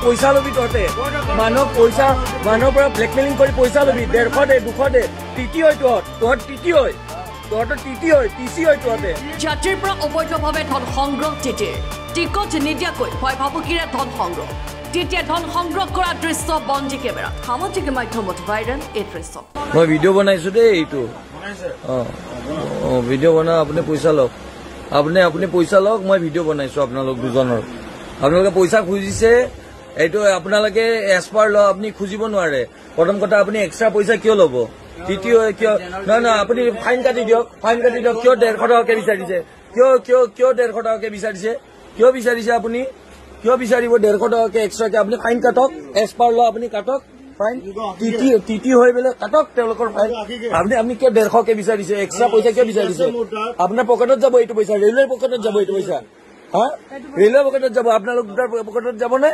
পইচা লবি তহঁতে মানুহক পইচা মানুহৰ পৰা ব্লেকমেইলিং কৰি পইচা লবি 150 দে 200 দে টিটি হয় তহঁত টিটি হয় তহঁতৰ টিটি হয় টিচি হয় তহঁতে যাত্ৰীৰ পৰা অবৈধভাৱে ধন সংগ্ৰহ টিটিৰ টিকট নিদিয়াকৈ ভয় ভাবুকিৰে ধন সংগ্ৰহ তেতিয়া ধন সংগ্ৰহ কৰা দৃশ্য বন্দী কেমেৰা সামাজিক মাধ্যমত ভাইৰেল এই দৃশ্য মই ভিডিঅ' বনাইছো দেই এইটো ভিডিঅ' বনাও আপুনি পইচা লওক আপুনি পইচা লওক মই ভিডিঅ' বনাইছো আপোনালোক দুজনৰ আপোনালোকে পইচা খুজিছে এইটো আপোনালোকে এছপাৰ ল আপুনি খুজিব নোৱাৰে প্ৰথম কথা আপুনি এক্সট্ৰা পইচা কিয় ল'ব তৃতীয় কিয় নহয় আপুনি ফাইন কাটি দিয়ক কিয় 150 টকাকে বিচাৰিছে কিয় 150 টকাকে বিচাৰিছে কিয় বিচাৰিছে আপুনি কিয় বিচাৰিব 150 টকাকে এক্সট্ৰাকে আপুনি ফাইন কাটক এছপাৰ ল আপুনি কাটক ফাইন টিটি হৈ পেলাই কাটক তেওঁলোকৰ ফাইন আপুনি কিয় 150কে বিচাৰিছে এক্সট্ৰা পইচা কিয় বিচাৰিছে আপোনাৰ পকেটত যাব এইটো পইচা ৰেলৱেৰ পকেটত যাব এইটো পইচা হা ৰেলৱেৰ পকেটত যাব আপোনালোক দুটাৰ পকেটত যাব নে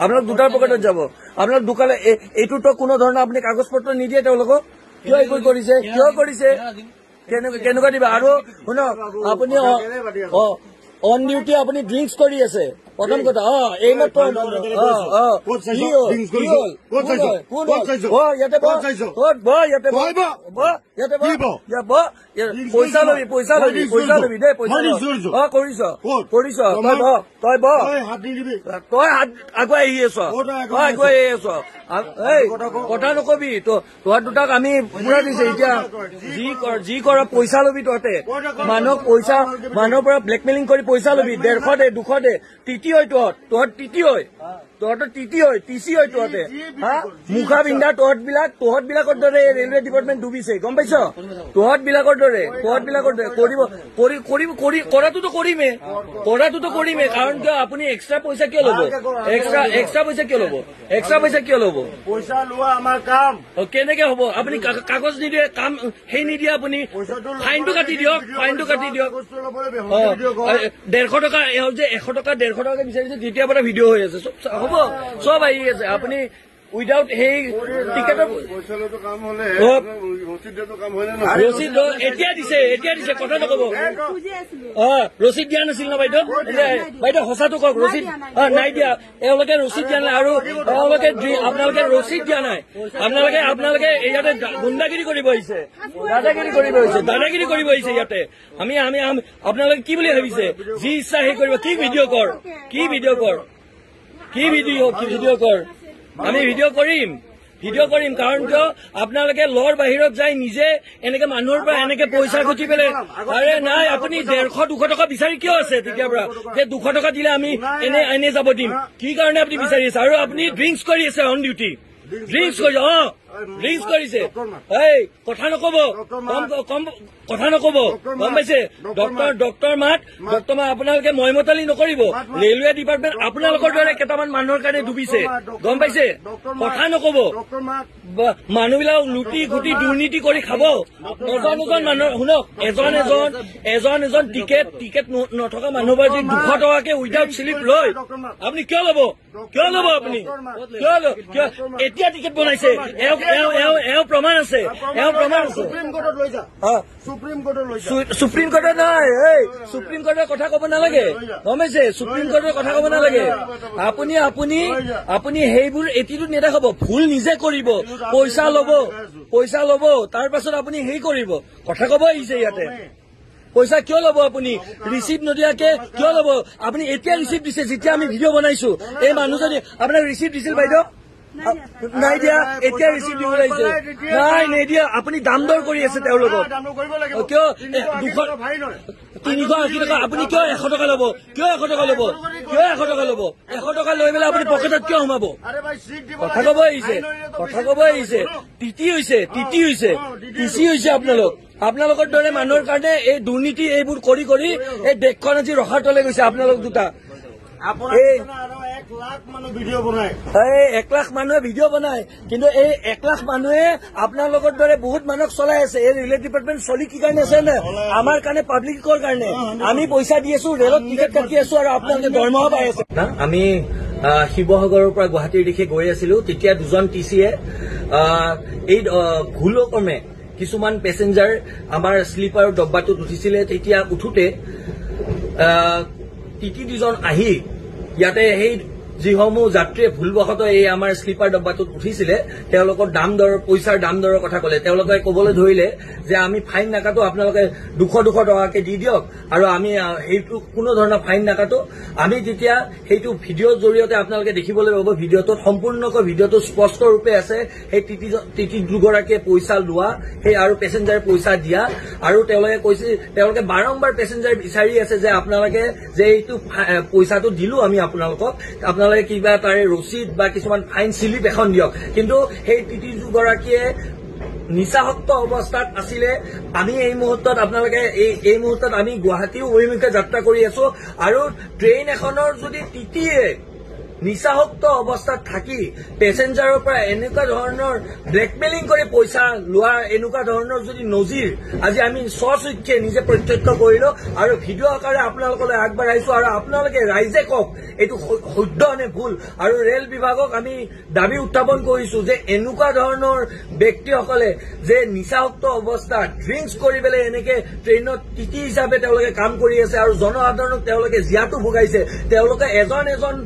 আপোনালোক দুটাৰ পকেটত যাব আপোনালোক দোকানে এইটোতো কোনো ধৰণৰ আপুনি কাগজ পত্ৰ নিদিয়ে তেওঁলোকক কিয় এইবোৰ কৰিছে কেনেকুৱা দিবা আৰু শুনক আপুনি অন ডিউটি আপুনি ড্ৰিংকছ কৰি আছে প্ৰথম কথা এই মাত্ৰ পইচা লবি দেই কৰিছ তই তই আগুৱাই আহি আছ কথা নকবি তহঁত দুটাক আমি পুৰা দিছে এতিয়া যি কৰ পইচা লবি তহঁতে মানুহৰ পৰা ব্লেকমেইলিং কৰি পইচা লবি 150 দে 200 দে টিটি হয় তহঁত টিটি হয় তহঁতৰ টিটি হয় টিচি হয় তহঁতে হা মুখা পিন্ধা তহঁত বিলাকৰ দৰে ৰেলৱে ডিপাৰ্টমেণ্ট ডুবিছে গম পাইছ তহঁত বিলাকৰ দৰে কৰাটোতো কৰিমে কাৰণ কিয় আপুনি এক্সট্ৰা পইচা কিয় ল'ব এক্সট্ৰা পইচা কিয় ল'ব পইচা লোৱা আমাৰ কাম কেনেকে হ'ব আপুনি কাগজ নিদিয়ে কাম সেই নিদিয়ে আপুনি ফাইনটো কাটি দিয়ক 150 টকা যে 100 টকা 150 টকাকে বিচাৰিছে তেতিয়াৰ পৰা ভিডিঅ' হৈ আছে হ'ব চব আহি আছে আপুনি উইদাউট সেই টিকেটৰ ৰচিদ এতিয়া দিছে কথা নকব ৰচিদ দিয়া নাছিল ন বাইদেউ সঁচাটো কওক ৰচিদ নাই দিয়া এওঁলোকে ৰচিদ দিয়া নাই আৰু আপোনালোকে ৰচিদ দিয়া নাই আপোনালোকে ইয়াতে গুণ্ডাগিৰি কৰিব আহিছে দাদাগিৰি কৰিব আহিছে ইয়াতে আমি আপোনালোকে কি বুলি ভাবিছে যি ইচ্ছা সেই কৰিব কি ভিডিঅ' কৰ আমি ভিডিঅ' কৰিম কাৰণ কিয় আপোনালোকে লৰ বাহিৰত যাই নিজে এনেকে মানুহৰ পৰা এনেকে পইচা খুজি পেলাই আৰে নাই আপুনি 150-200 টকা বিচাৰি কিয় আছে তেতিয়াৰ পৰা যে 200 টকা দিলে আমি এনে যাব দিম কি কাৰণে আপুনি বিচাৰি আছে আৰু আপুনি ড্ৰিংকছ কৰি আছে অন ডিউটি ড্ৰিংকছ কৰিছে এই কথা নকব গম পাইছে ডক্টৰ মাত আপোনালোকে ময়মতালি নকৰিব ৰেলৱে ডিপাৰ্টমেণ্ট আপোনালোকৰ দৰে কেইটামান মানুহৰ কাৰণে ডুবিছে গম পাইছে কথা নকব মানুহবিলাক লুটি ঘুটি দুৰ্নীতি কৰি খাব এজন মানুহৰ শুনক এজন টিকেট নথকা মানুহৰ পৰা যদি 200 টকাকে উইদাউট শ্লিপ লয় আপুনি কিয় ল'ব আপুনি কিয় এতিয়া টিকেট বনাইছে এওঁ প্ৰমাণ আছে সুপ্ৰিম কোৰ্টত নাই সুপ্ৰিম কোৰ্টৰ কথা ক'ব নালাগে গম পাইছে সুপ্ৰিম কোৰ্টৰ কথা ক'ব নালাগে আপুনি সেইবোৰ এটিটিউড নেদেখাব ভুল নিজে কৰিব পইচা ল'ব তাৰ পাছত আপুনি হেৰি কৰিব কথা ক'ব আহিছে ইয়াতে পইচা কিয় ল'ব আপুনি ৰিচিপ্ট নদিয়াকে কিয় ল'ব আপুনি এতিয়া ৰিচিপ্ট দিছে যেতিয়া আমি ভিডিঅ' বনাইছো এই মানুহজনী আপোনাক ৰিচিপ্ট দিছিল বাইদেউ নাই দিয়া এতিয়া ৰিচিপ্ট দিব লাগিছে নাই নিদিয়া আপুনি দাম দৰ কৰি আছে তেওঁলোকক কিয় 380 টকা আপুনি কিয় 100 টকা ল'ব 100 টকা লৈ পেলাই আপুনি পকেটত কিয় সোমাব কথা ক'ব আহিছে টিচি হৈছে আপোনালোকৰ দৰে মানুহৰ কাৰণে এই দুৰ্নীতি এইবোৰ কৰি এই দেশখন আজি ৰখাৰ তলে গৈছে আপোনালোক দুটা 1 লাখ মানুহে ভিডিঅ' বনায় কিন্তু এই 1 লাখ মানুহে আপোনালোকৰ দৰে বহুত মানুহক চলাই আছে এই ৰেলৱে ডিপাৰ্টমেণ্ট চলি কি কাৰণে আছে নে আমাৰ কাৰণে পাব্লিকৰ কাৰণে আমি পইচা দি আছো ৰেলত টিকেট কাটি আছো আৰু আপোনালোকে দৰমহা পাই আছে আমি শিৱসাগৰৰ পৰা গুৱাহাটীৰ দিশে গৈ আছিলো তেতিয়া দুজন টিচিয়ে এই ভুলক্ৰমে কিছুমান পেছেঞ্জাৰ আমাৰ শ্লিপাৰ ডব্বাটোত উঠিছিলে তেতিয়া উঠোতে টিটি দুজন আহি ইয়াতে সেই যিসমূহ যাত্ৰীয়ে ভুলবশতঃ এই আমাৰ স্লিপাৰ ডব্বাটোত উঠিছিলে তেওঁলোকৰ দাম দৰ পইচাৰ দাম দৰৰ কথা ক'লে তেওঁলোকে ক'বলৈ ধৰিলে যে আমি ফাইন নাকাটো আপোনালোকে 200 টকাকে দি দিয়ক আৰু আমি সেইটো কোনো ধৰণৰ ফাইন নাকাটো আমি তেতিয়া সেইটো ভিডিঅ'ৰ জৰিয়তে আপোনালোকে দেখিবলৈ পাব ভিডিঅ'টোত সম্পূৰ্ণকৈ ভিডিঅ'টো স্পষ্ট ৰূপে আছে সেই টিটি দুগৰাকীয়ে পইচা লোৱা সেই আৰু পেছেঞ্জাৰে পইচা দিয়া আৰু তেওঁলোকে কৈছে তেওঁলোকে বাৰম্বাৰ পেছেঞ্জাৰ বিচাৰি আছে যে আপোনালোকে যে এইটো পইচাটো দিলো আমি আপোনালোকক আপোনালোকে কিবা তাৰে ৰচিদ বা কিছুমান ফাইন স্লিপ এখন দিয়ক কিন্তু সেই টিটি দুগৰাকীয়ে নিচাসক্ত অৱস্থাত আছিলে আমি এই মুহূৰ্তত আপোনালোকে এই মুহূৰ্তত আমি গুৱাহাটী অভিমুখে যাত্ৰা কৰি আছো আৰু ট্ৰেইন এখনৰ যদি টিটিয়ে নিচাসক্ত অৱস্থাত থাকি পেছেঞ্জাৰৰ পৰা এনেকুৱা ধৰণৰ ব্লেকমেইলিং কৰি পইচা লোৱা এনেকুৱা ধৰণৰ যদি নজিৰ আজি আমি স্বচক্ষে নিজে প্ৰত্যক্ষ কৰিলো আৰু ভিডিঅ' আকাৰে আপোনালোকলৈ আগবঢ়াইছো আৰু আপোনালোকে ৰাইজে কওক এইটো শুদ্ধ নে ভুল আৰু ৰেল বিভাগক আমি দাবী উত্থাপন কৰিছো যে এনেকুৱা ধৰণৰ ব্যক্তিসকলে যে নিচাসক্ত অৱস্থাত ড্ৰিংকছ কৰি পেলাই এনেকে ট্ৰেইনত টিটি হিচাপে তেওঁলোকে কাম কৰি আছে আৰু জনসাধাৰণক তেওঁলোকে জীয়াটো ভোগাইছে তেওঁলোকে এজন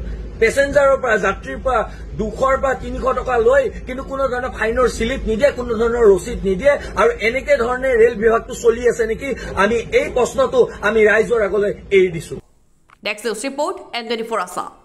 পেছেঞ্জাৰৰ পৰা যাত্ৰীৰ পৰা 200 বা 300 টকা লৈ কিন্তু কোনো ধৰণৰ ফাইনৰ স্লিপ নিদিয়ে কোনো ধৰণৰ ৰচিদ নিদিয়ে আৰু এনেকে ধৰণে ৰেল বিভাগটো চলি আছে নেকি আমি এই প্ৰশ্নটো আমি ৰাইজৰ আগলৈ এৰি দিছো next news report N24 Assam.